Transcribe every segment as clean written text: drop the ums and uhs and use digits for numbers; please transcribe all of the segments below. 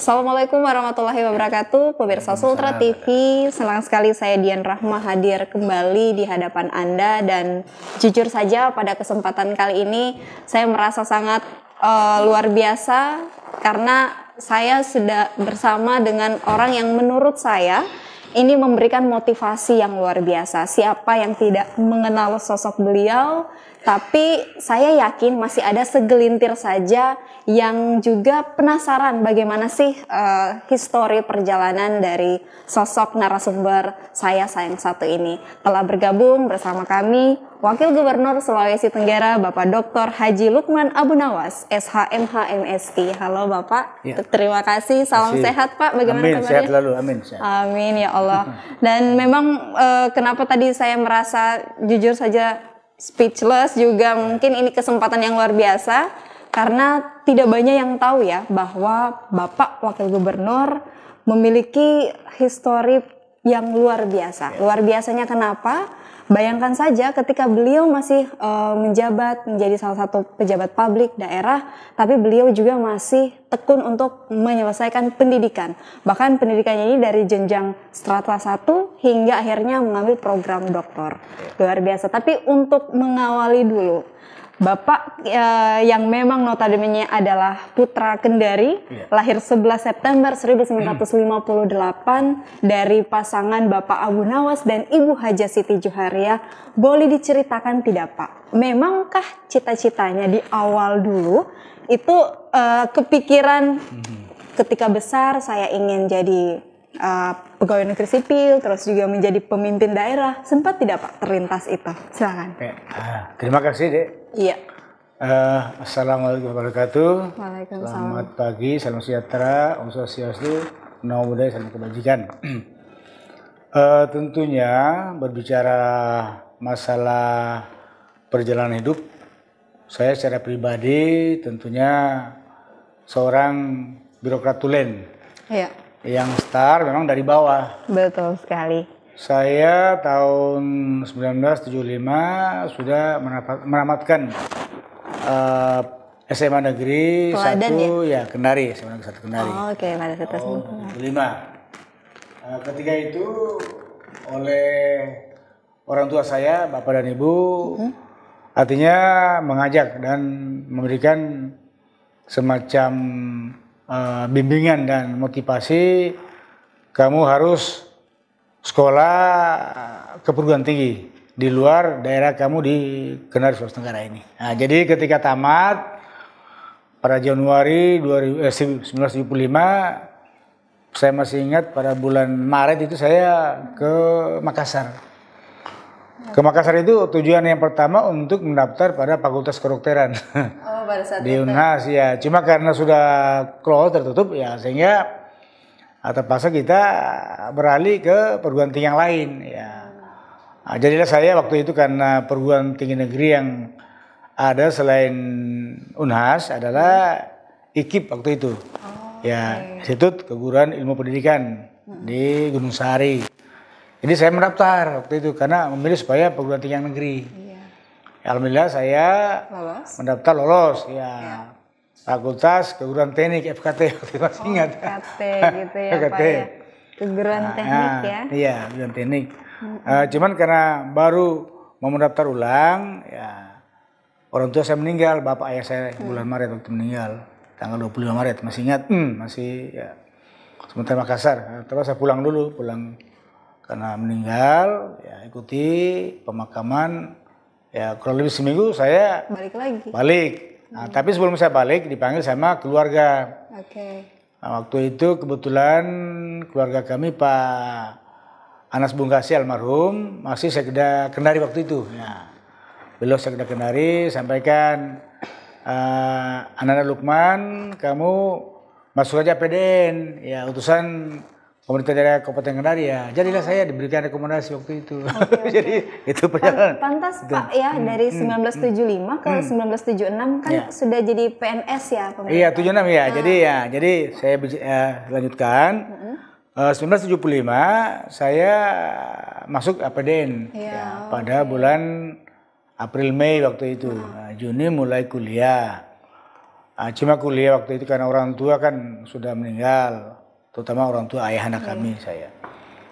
Assalamualaikum warahmatullahi wabarakatuh, pemirsa Sultra TV. Senang sekali saya Dian Rahma hadir kembali di hadapan Anda, dan jujur saja pada kesempatan kali ini saya merasa sangat luar biasa karena saya sudah bersama dengan orang yang menurut saya ini memberikan motivasi yang luar biasa. Siapa yang tidak mengenal sosok beliau? Tapi saya yakin masih ada segelintir saja yang juga penasaran bagaimana sih histori perjalanan dari sosok narasumber saya yang satu ini. Telah bergabung bersama kami Wakil Gubernur Sulawesi Tenggara Bapak Dr. Haji Lukman Abunawas, SHMH MSI. Halo Bapak, ya. Terima kasih. Salam sehat Pak, bagaimana kabarnya? Sehat lalu, amin. Sehat. Amin ya Allah. Dan memang kenapa tadi saya merasa jujur saja speechless juga, mungkin ini kesempatan yang luar biasa karena tidak banyak yang tahu ya bahwa Bapak Wakil Gubernur memiliki histori yang luar biasa. Luar biasanya kenapa? Bayangkan saja ketika beliau masih menjabat menjadi salah satu pejabat publik daerah, tapi beliau juga masih tekun untuk menyelesaikan pendidikan. Bahkan pendidikannya ini dari jenjang strata 1 hingga akhirnya mengambil program doktor. Luar biasa. Tapi untuk mengawali dulu, Bapak yang memang notabene adalah putra Kendari, lahir 11 September 1958 dari pasangan Bapak Abunawas dan Ibu Haja Siti Juharia. Boleh diceritakan tidak Pak? Memangkah cita-citanya di awal dulu itu kepikiran ketika besar saya ingin jadi pegawai negeri sipil, terus juga menjadi pemimpin daerah, sempat tidak Pak terlintas itu? Silakan. Terima kasih Dek. Iya. Assalamualaikum warahmatullahi wabarakatuh. Waalaikumsalam. Selamat pagi, salam sejahtera, Om Swastiastu, Namo Buddhaya, salam kebajikan. Tentunya berbicara masalah perjalanan hidup, saya secara pribadi tentunya seorang birokrat tulen. Iya. Yang start memang dari bawah. Betul sekali. Saya tahun 1975 sudah menamatkan SMA Negeri Teladan, 1 ya Kendari, SMA Negeri 1 Kendari. Oh, oke, pada saat tahun 75. Ketika itu oleh orang tua saya, Bapak dan Ibu, artinya mengajak dan memberikan semacam bimbingan dan motivasi, kamu harus sekolah ke perguruan tinggi di luar daerah kamu di Kendari Sulawesi Tenggara ini. Nah, jadi ketika tamat pada Januari 1975, saya masih ingat pada bulan Maret itu saya ke Makassar. Ke Makassar itu tujuan yang pertama untuk mendaftar pada Fakultas Kedokteran. Oh, pada saat di Unhas ya. Cuma karena sudah close tertutup ya, sehingga terpaksa kita beralih ke perguruan tinggi yang lain ya. Nah, jadilah saya waktu itu karena perguruan tinggi negeri yang ada selain Unhas adalah IKIP waktu itu. Institut Keguruan Ilmu Pendidikan di Gunung Sahari. Jadi saya mendaftar waktu itu karena memilih supaya perguruan tinggi yang negeri. Alhamdulillah saya mendaftar lolos ya. Fakultas Keguruan Teknik FKT, masih ingat. FKT gitu ya Pak ya. Keguruan Teknik ya. Iya, Keguruan Teknik. Cuman karena baru mau mendaftar ulang ya, orang tua saya meninggal, bapak ayah saya bulan Maret waktu meninggal, tanggal 25 Maret, masih ingat, masih ya. Sementara Makassar, terus saya pulang karena meninggal, ya ikuti pemakaman, ya kurang lebih seminggu saya balik. Nah, tapi sebelum saya balik dipanggil sama keluarga. Nah, waktu itu kebetulan keluarga kami Pak Anas Bungkasi almarhum masih Sekda Kendari waktu itu. Ya. Beliau Sekda Kendari sampaikan, Ananda Lukman, kamu masuk aja PDN, ya utusan pemerintah daerah Kabupaten Kendari ya. Jadilah saya diberikan rekomendasi waktu itu. Jadi itu perjalanan. Pantas itu. Pak ya, dari 1975 ke 1976 kan sudah jadi PNS ya pemerintah. Iya, 76 ya. Jadi saya lanjutkan. 1975 saya masuk APDN ya, pada bulan April Mei waktu itu. Juni mulai kuliah. Cuma kuliah waktu itu karena orang tua kan sudah meninggal, terutama orang tua ayah anak kami saya.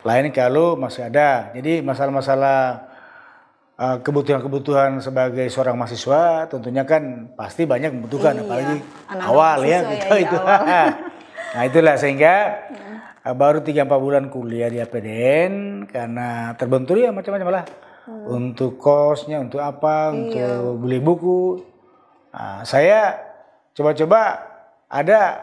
Lain kalau masih ada. Jadi masalah-masalah kebutuhan-kebutuhan sebagai seorang mahasiswa tentunya kan pasti banyak membutuhkan, apalagi awal ya gitu itu. Nah itulah sehingga baru 3-4 bulan kuliah di APDN karena terbentur ya macam-macam lah. Untuk kosnya, untuk apa, untuk beli buku. Saya coba-coba ada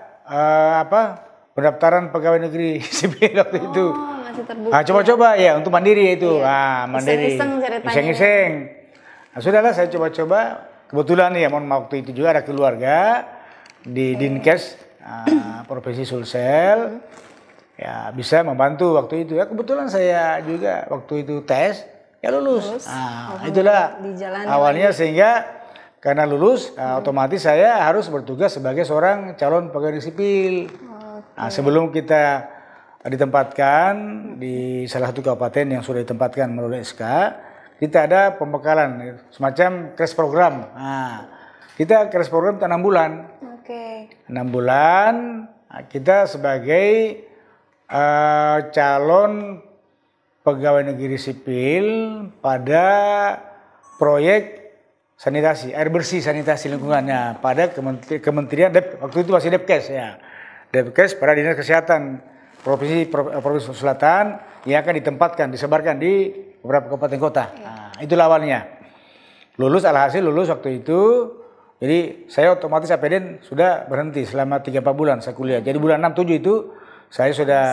pendaftaran pegawai negeri sipil waktu itu. Masih terbuka. Coba-coba ya untuk mandiri itu. Mandiri. Iseng-iseng ceritanya. Iseng-iseng. Sudahlah saya coba-coba. Kebetulan ya waktu itu juga ada keluarga di Dinkes Provinsi Sulsel. Ya bisa membantu waktu itu. Ya kebetulan saya juga waktu itu tes ya lulus. Itulah awalnya sehingga karena lulus, otomatis saya harus bertugas sebagai seorang calon pegawai sipil. Sebelum kita ditempatkan di salah satu kabupaten yang sudah ditempatkan melalui SK, kita ada pembekalan semacam crash program. Kita crash program 6 bulan. 6 bulan kita sebagai calon pegawai negeri sipil pada proyek sanitasi, air bersih sanitasi lingkungannya pada Kementerian waktu itu masih Depkes ya. Depkes pada Dinas Kesehatan Provinsi Selatan yang akan ditempatkan, disebarkan di beberapa kabupaten kota. Itulah awalnya. Alhasil lulus waktu itu. Jadi saya otomatis APDN sudah berhenti selama 3-4 bulan saya kuliah. Jadi bulan 6-7 itu saya sudah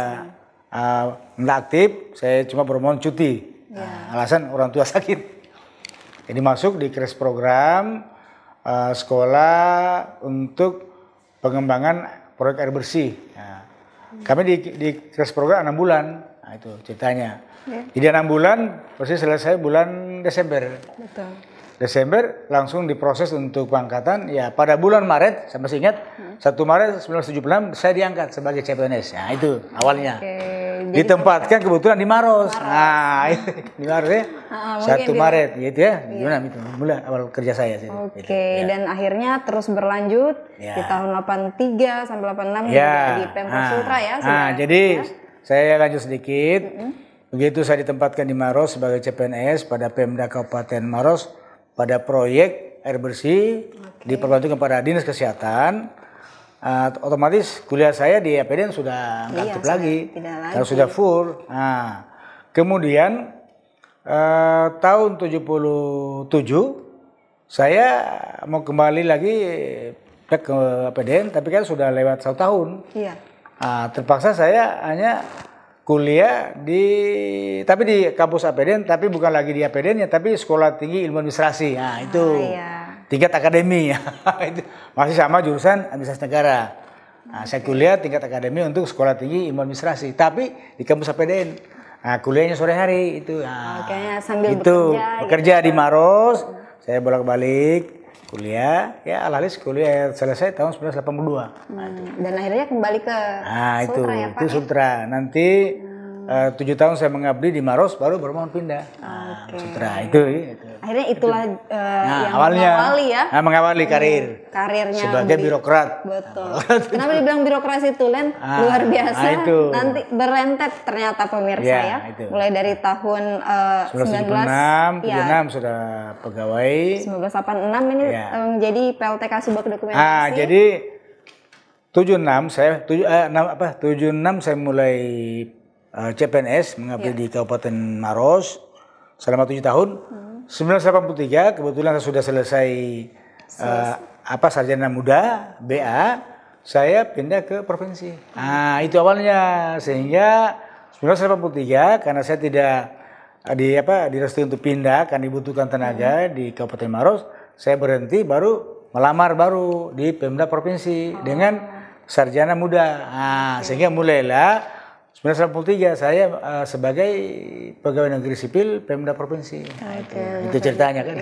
nggak aktif, saya cuma bermohon cuti. Alasan orang tua sakit. Jadi masuk di crash program sekolah untuk pengembangan proyek air bersih. Kami di crash program 6 bulan. Itu ceritanya. Jadi 6 bulan persis selesai bulan Desember. Desember langsung diproses untuk pengangkatan. Ya pada bulan Maret, saya masih ingat 1 Maret 1976 saya diangkat sebagai CPNS. Nah itu awalnya. Ditempatkan kebetulan di Maros. Di Maros ya. 1 Maret gitu ya. Gimana itu? Mulai awal kerja saya sih. Dan akhirnya terus berlanjut di tahun 83 sampai 86 di Pemprov Sultra ya. Jadi saya lanjut sedikit. Begitu saya ditempatkan di Maros sebagai CPNS pada Pemda Kabupaten Maros pada proyek air bersih diperbantukan kepada Dinas Kesehatan. Otomatis kuliah saya di APDN sudah nggak aktif lagi, karena sudah full. Kemudian tahun 77 saya mau kembali lagi ke APDN, tapi kan sudah lewat 1 tahun. Terpaksa saya hanya kuliah tapi di kampus APDN, tapi bukan lagi di APDN ya, tapi Sekolah Tinggi Ilmu Administrasi. Itu. Tingkat akademi ya. Masih sama jurusan administrasi negara. Saya kuliah tingkat akademi untuk Sekolah Tinggi Ilmu Administrasi, tapi di kampus APDN. Kuliahnya sore hari itu. Sambil bekerja di Maros, saya bolak-balik kuliah. Ya alhamdulillah kuliah selesai tahun 1982. Dan akhirnya kembali ke Sultra ya Pak? Itu Sultra. Nanti 7 tahun saya mengabdi di Maros, baru mau pindah. Sultra itu. Akhirnya itulah yang awalnya, mengawali ya. Mengawali karirnya sebagai birokrat. Betul. Kenapa dibilang birokrasi itu, Len? Luar biasa. Nanti berentet ternyata pemirsa ya. Mulai dari tahun 1976 sudah pegawai. 1986 ini menjadi PLTK Subak Dokumentasi. Jadi 76 saya mulai CPNS mengabdi di Kabupaten Maros selama 7 tahun. 1983 kebetulan saya sudah selesai sarjana muda BA, saya pindah ke provinsi. Itu awalnya, sehingga 1983 karena saya tidak direstui untuk pindah, kan dibutuhkan tenaga di Kabupaten Maros, saya berhenti baru melamar di Pemda provinsi dengan sarjana muda. Sehingga mulailah 1983 saya sebagai pegawai negeri sipil Pemda provinsi. Itu ceritanya kan.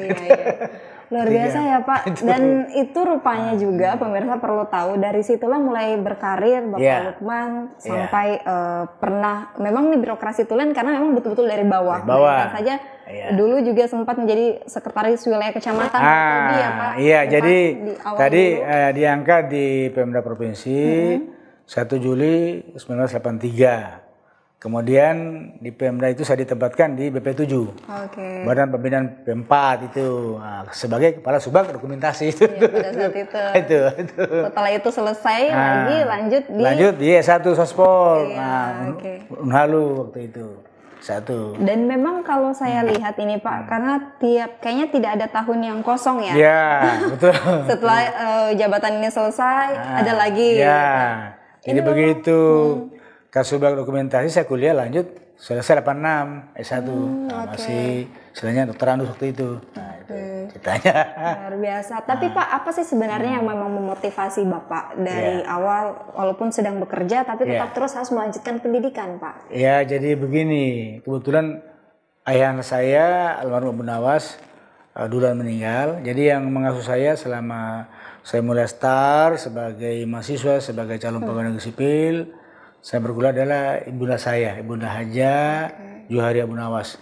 Luar biasa ya Pak. Dan itu rupanya juga pemirsa perlu tahu, dari situlah mulai berkarir Bapak Lukman sampai pernah memang nih birokrasi Tulen karena memang betul-betul dari bawah. Bayangkan saja dulu juga sempat menjadi sekretaris wilayah kecamatan ya Pak. Iya, jadi tadi diangkat di Pemda Provinsi 1 Juli 1983. Kemudian di Pemda itu saya ditempatkan di BP7, Badan Pembinaan P4 itu, sebagai Kepala Subag Dokumentasi itu. Ya, pada saat itu. Itu. Setelah itu selesai lagi lanjut di S1 Sospol, Unhalu waktu itu. Satu. Dan memang kalau saya lihat ini Pak, karena kayaknya tidak ada tahun yang kosong ya. Iya, betul. Setelah jabatan ini selesai, ada lagi. Iya. Jadi begitu. Kasubag Dokumentasi saya kuliah lanjut selesai 86 S1. Masih istilahnya dokter Andus waktu itu. Nah, itu ceritanya. Luar biasa. Tapi Pak, apa sih sebenarnya yang memang memotivasi Bapak dari awal walaupun sedang bekerja tapi tetap terus harus melanjutkan pendidikan, Pak? Ya, jadi begini. Kebetulan ayah saya almarhum Abu Nawas duluan meninggal. Jadi yang mengasuh saya selama saya mulai start sebagai mahasiswa, sebagai calon pegawai negeri sipil, saya berkuliah adalah ibunda saya, Ibunda Haja Juhari Abu Nawas.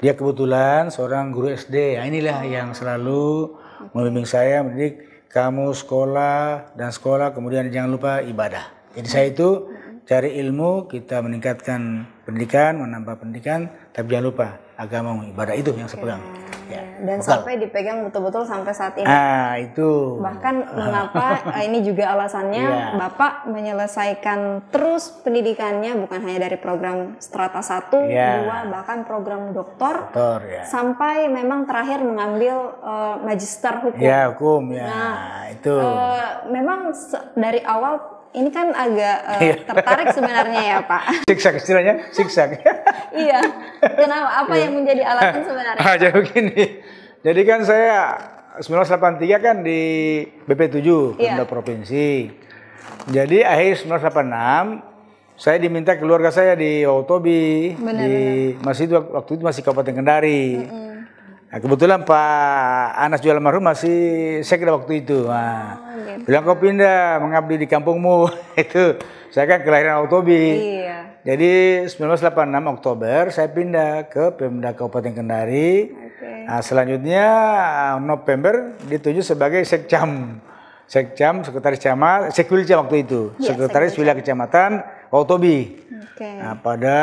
Dia kebetulan seorang guru SD. Nah, inilah yang selalu membimbing saya, mendidik kamu sekolah dan sekolah, kemudian jangan lupa ibadah. Jadi saya itu cari ilmu, kita meningkatkan pendidikan, menambah pendidikan, tapi jangan lupa agama, ibadah, itu yang saya pegang. Dan sampai dipegang betul-betul sampai saat ini. Itu. Bahkan mengapa ini juga alasannya Bapak menyelesaikan terus pendidikannya bukan hanya dari program Strata 1, 2, bahkan program doktor, sampai memang terakhir mengambil magister hukum. Ya, hukum ya. Nah, itu. Memang dari awal ini kan agak tertarik sebenarnya ya Pak. Siksak istilahnya, siksak. Iya. Kenapa? Apa yang menjadi alasan sebenarnya? Jadi begini. Jadi kan saya 1983 kan di BP7 Pemda Provinsi. Jadi akhir 1986 saya diminta keluarga saya di Otobi, waktu itu masih Kabupaten Kendari. Nah, kebetulan Pak Anas Jual Almarhum masih sekda waktu itu. Nah, bilang kau pindah mengabdi di kampungmu. Itu saya kan kelahiran Otobi. Jadi 1986 Oktober saya pindah ke Pemda Kabupaten Kendari. Nah, selanjutnya November ditunjuk sebagai Sekcam, Sekretaris Camat, Sekwilca waktu itu, Sekretaris Wilayah Kecamatan Otobi. Nah, pada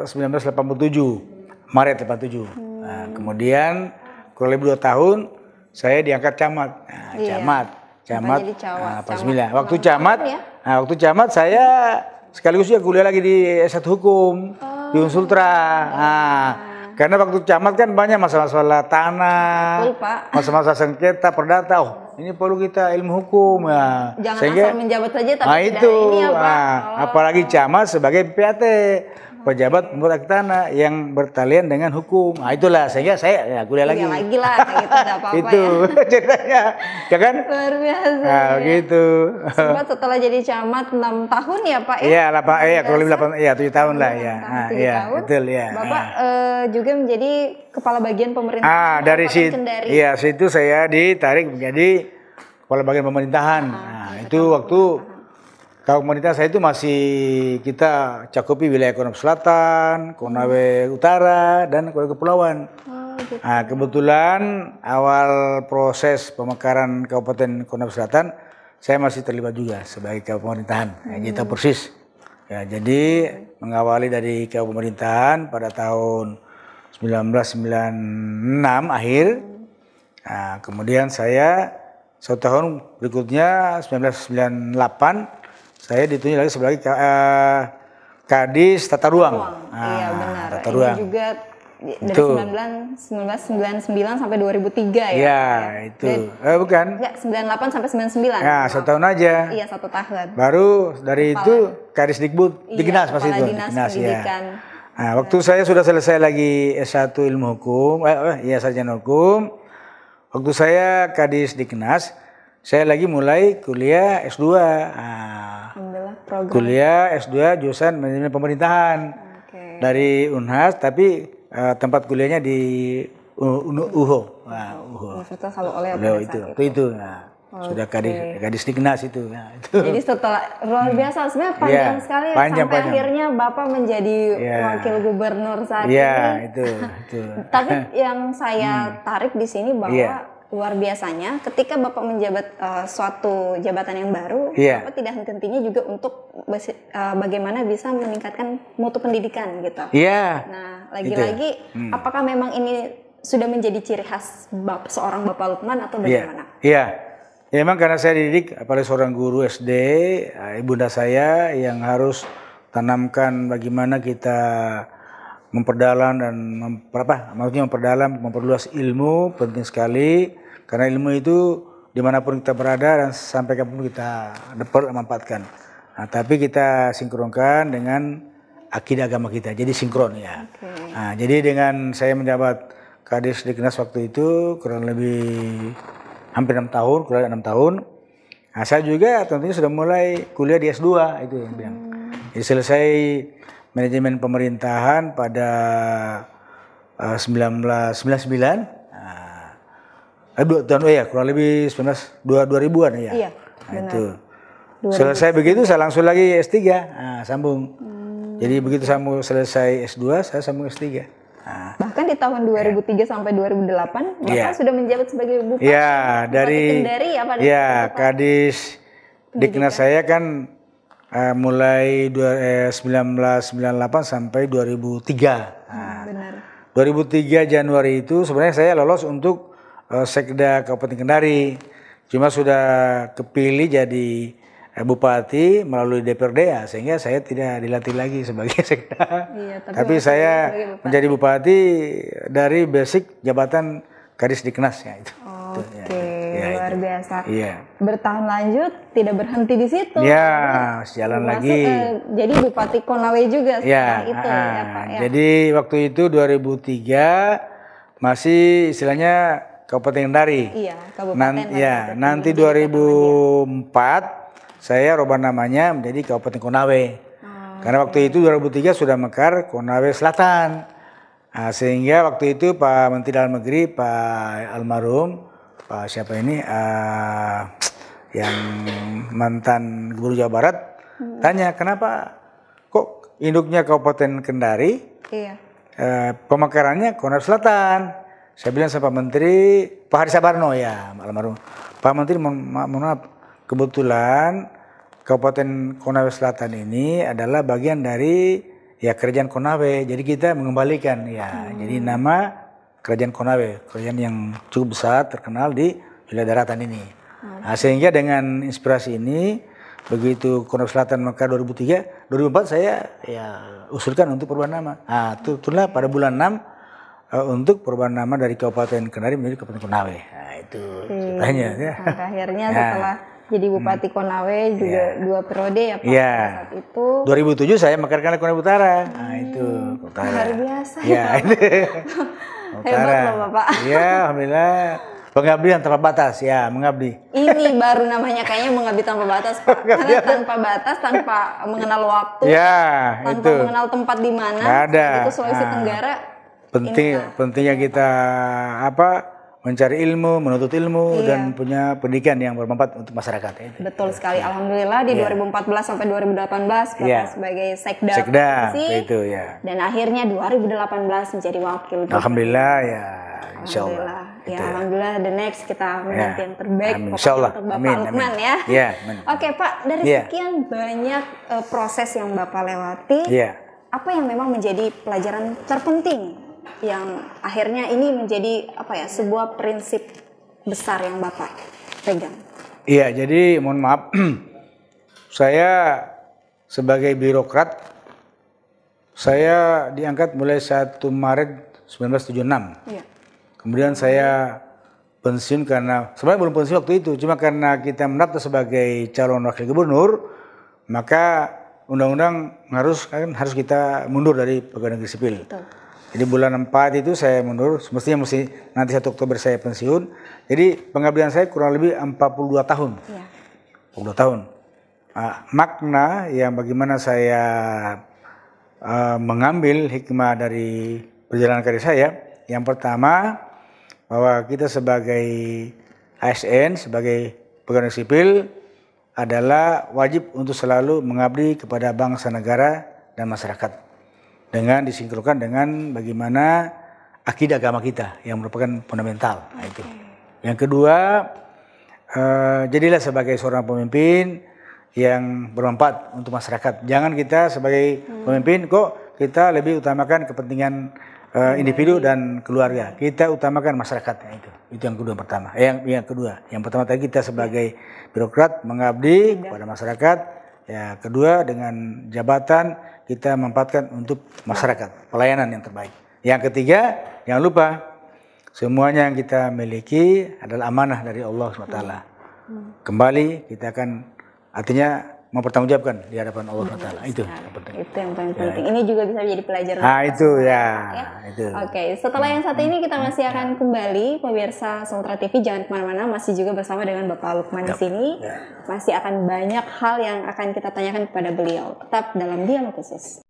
1987, Maret 87. Nah, kemudian kurang lebih 2 tahun saya diangkat camat. Nah, camat. Waktu camat saya sekaligus juga kuliah lagi di S1 Hukum di Unsultra. Karena waktu camat kan banyak masalah-masalah tanah, masalah-masalah sengketa perdata. Ini perlu kita ilmu hukum ya. Jangan asal menjabat saja tapi itu. Apalagi camat sebagai PAT, pejabat pembuat tanah yang bertalian dengan hukum. Nah, itulah sehingga saya kuliah lagi. Kuliah lagi lah, kayak gitu enggak apa-apa itu ceritanya. Ya kan? Luar biasa. Nah, gitu. Sempat setelah jadi camat 6 tahun ya, Pak ya? Iya, kurang lebih 7 tahun lah ya. Betul ya. Bapak juga menjadi kepala bagian pemerintahan dari Kendari. Iya, situ saya ditarik menjadi kepala bagian pemerintahan. Itu waktu kalau pemerintah saya itu masih kita cakupi wilayah Konawe Selatan, Konawe Utara, dan Konawe Kepulauan. Nah, kebetulan awal proses pemekaran Kabupaten Konawe Selatan, saya masih terlibat juga sebagai kepala pemerintahan. Kita persis. Ya, jadi mengawali dari kepala pemerintahan pada tahun 1996 akhir. Nah, kemudian saya 1 tahun berikutnya 1998 saya ditunjuk lagi sebagai Kadis Tata Ruang. Iya benar. Tata Ruang. Ini juga dari 1999 sampai 2003 ya. Iya, itu. Bukan. Enggak, 98 sampai 99. Ya, 1 tahun aja. Iya, 1 tahun. Baru dari itu Kadis Dikbud, Dinas masih itu. Dinas ya. Nah, waktu saya sudah selesai lagi S1 Ilmu Hukum, sarjana hukum. Waktu saya Kadis Diknas, saya lagi mulai kuliah S2. Kuliah S2 jurusan manajemen pemerintahan dari Unhas, tapi tempat kuliahnya di UHO. Nah, UHO. Universitas Halo Oleh itu. Nah, sudah kadis Diknas itu. Nah, itu. Jadi setelah luar biasa sebenarnya panjang sekali sampai akhirnya Bapak menjadi wakil gubernur saat ini. Itu. Tapi yang saya tarik di sini bahwa luar biasanya ketika Bapak menjabat suatu jabatan yang baru, Bapak tidak henti-hentinya juga untuk bagaimana bisa meningkatkan mutu pendidikan gitu. Nah, lagi-lagi apakah memang ini sudah menjadi ciri khas seorang Bapak Lukman atau bagaimana? Ya memang karena saya dididik apalagi seorang guru SD, ibunda saya yang harus tanamkan bagaimana kita memperdalam dan memperluas ilmu, penting sekali karena ilmu itu dimanapun kita berada dan sampai kapanpun kita dapat memanfaatkan. Nah, tapi kita sinkronkan dengan akidah agama kita, jadi sinkron ya. Nah, jadi dengan saya menjabat Kadis Diknas waktu itu kurang lebih hampir 6 tahun. Nah, saya juga tentunya sudah mulai kuliah di S2 itu yang bilang. Jadi selesai manajemen pemerintahan pada 1999. Kurang lebih 2000-an ya. Iya, nah, itu. Selesai begitu saya langsung lagi S3. Nah, sambung. Jadi begitu selesai S2 saya sambung S3. Nah, bahkan di tahun 2003 sampai 2008 Bapak sudah menjabat sebagai bupati. Dari Kendari Kadis Diknas saya kan mulai 1998 sampai 2003. Benar. 2003 Januari itu sebenarnya saya lolos untuk Sekda Kabupaten Kendari. Cuma sudah kepilih jadi bupati melalui DPRD ya, sehingga saya tidak dilatih lagi sebagai sekda. Tapi saya menjadi bupati dari basic jabatan Kadis Diknas ya itu. Luar biasa. Bertahan lanjut, tidak berhenti di situ. Jalan lagi. Jadi Bupati Konawe juga setelah itu ya Pak. Jadi waktu itu 2003 masih istilahnya Kabupaten Kendari. Kabupaten. Nanti 2004 saya rubah namanya menjadi Kabupaten Konawe. Karena waktu itu 2003 sudah mekar Konawe Selatan. Nah, sehingga waktu itu Pak Menteri Dalam Negeri, Pak almarhum, Pak siapa ini, yang mantan Gubernur Jawa Barat, tanya kenapa kok induknya Kabupaten Kendari, pemekarannya Konawe Selatan. Saya bilang sama Pak Menteri, Pak Hari Sabarno ya, almarhum. Pak Menteri mohon maaf, kebetulan Kabupaten Konawe Selatan ini adalah bagian dari Kerajaan Konawe. Jadi kita mengembalikan jadi nama Kerajaan Konawe, kerajaan yang cukup besar terkenal di wilayah daratan ini. Nah, sehingga dengan inspirasi ini begitu Konawe Selatan mekar 2003, 2004 saya usulkan untuk perubahan nama. Nah, itulah pada bulan 6 untuk perubahan nama dari Kabupaten Kendari menjadi Kabupaten Konawe. Nah, itu ceritanya ya. Sampai akhirnya setelah jadi Bupati Konawe juga 2 periode ya Pak. Saat itu 2007 saya mekarkan Konawe Utara. Nah, itu Utara. Luar biasa. Utara. Hebat loh Bapak. Alhamdulillah. Pengabdian tanpa batas mengabdi. Ini baru namanya kayaknya mengabdi tanpa batas Pak. Karena tanpa batas, tanpa mengenal waktu, tanpa mengenal tempat di mana. Itu Sulawesi Tenggara. Pentingnya kita mencari ilmu, menuntut ilmu dan punya pendidikan yang bermanfaat untuk masyarakat. Betul sekali. Alhamdulillah di 2014 sampai 2018 Bapak sebagai sekda itu dan akhirnya 2018 menjadi wakil. Alhamdulillah insyaallah. Alhamdulillah the next kita menanti yang terbaik insyaallah untuk Bapak Lukman ya. Oke Pak, dari sekian banyak proses yang Bapak lewati, apa yang memang menjadi pelajaran terpenting yang akhirnya ini menjadi sebuah prinsip besar yang Bapak pegang? Jadi mohon maaf, saya sebagai birokrat, saya diangkat mulai 1 Maret 1976. Kemudian saya pensiun karena, sebenarnya belum pensiun waktu itu, cuma karena kita mendaftar sebagai calon wakil gubernur, maka undang-undang harus kita mundur dari pegawai negeri sipil. Jadi bulan 4 itu saya mundur, semestinya nanti 1 Oktober saya pensiun. Jadi pengabdian saya kurang lebih 42 tahun. 42 tahun. Makna yang bagaimana saya mengambil hikmah dari perjalanan karir saya, yang pertama bahwa kita sebagai ASN, sebagai pegawai sipil adalah wajib untuk selalu mengabdi kepada bangsa, negara, dan masyarakat dengan disinkronkan dengan bagaimana akidah agama kita yang merupakan fundamental. Nah, itu. Yang kedua, jadilah sebagai seorang pemimpin yang bermanfaat untuk masyarakat. Jangan kita sebagai pemimpin kok kita lebih utamakan kepentingan individu dan keluarga. Kita utamakan masyarakat. Itu yang kedua pertama. Yang pertama tadi kita sebagai birokrat mengabdi kepada masyarakat. Ya, kedua dengan jabatan kita manfaatkan untuk masyarakat, pelayanan yang terbaik. Yang ketiga, jangan lupa semuanya yang kita miliki adalah amanah dari Allah SWT. Kembali kita akan artinya mempertanggungjawabkan di hadapan Allah SWT. Itu yang penting. Itu yang paling penting. Ini juga bisa menjadi pelajaran. Nah, itu ya. Itu. Oke, setelah yang satu ini kita masih akan kembali pemirsa Sultra TV, jangan kemana-mana, masih juga bersama dengan Bapak Lukman di sini. Masih akan banyak hal yang akan kita tanyakan kepada beliau. Tetap dalam dialog khusus.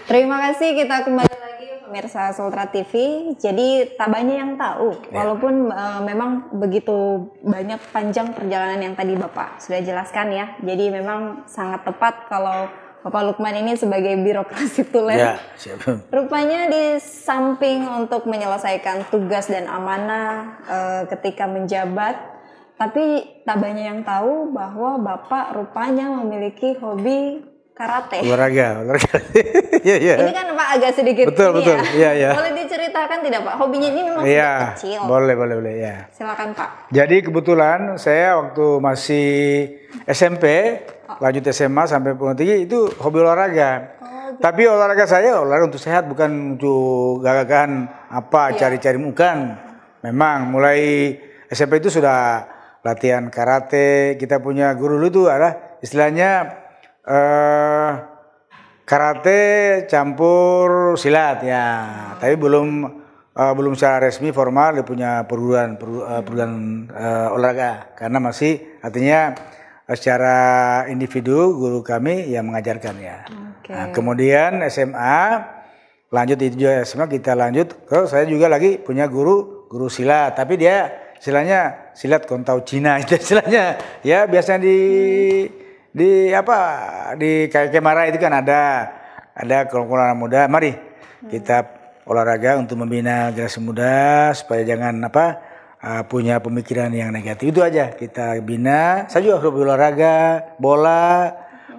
Terima kasih, kita kembali lagi pemirsa Sultra TV. Jadi tak banyak yang tahu, walaupun memang begitu banyak panjang perjalanan yang tadi Bapak sudah jelaskan ya. Jadi memang sangat tepat kalau Bapak Lukman ini sebagai birokrasi tulen. Ya, siap. Rupanya di samping untuk menyelesaikan tugas dan amanah ketika menjabat, tapi tak banyak yang tahu bahwa Bapak rupanya memiliki hobi karate. Olahraga. Iya. Ini kan Pak agak sedikit betul. Iya. Boleh diceritakan tidak Pak? Hobinya ini memang sudah kecil. Boleh ya. Silakan Pak. Jadi kebetulan saya waktu masih SMP, lanjut SMA sampai perguruan tinggi itu hobi olahraga. Gitu. Tapi olahraga saya olahraga untuk sehat, bukan untuk gagahan apa cari-cari bukan. Memang mulai SMP itu sudah latihan karate. Kita punya guru dulu itu adalah istilahnya karate campur silat ya, tapi belum secara resmi formal dia punya perguruan olahraga karena masih artinya secara individu guru kami yang mengajarkan ya. Nah, kemudian SMA lanjut itu juga SMA kita lanjut, terus saya juga lagi punya guru silat, tapi dia istilahnya silat kontau Cina itu istilahnya ya biasanya di kayak Kemara itu kan ada kelompok anak muda, mari kita olahraga untuk membina generasi muda supaya jangan punya pemikiran yang negatif. Itu aja kita bina. Saya juga hobi olahraga, bola,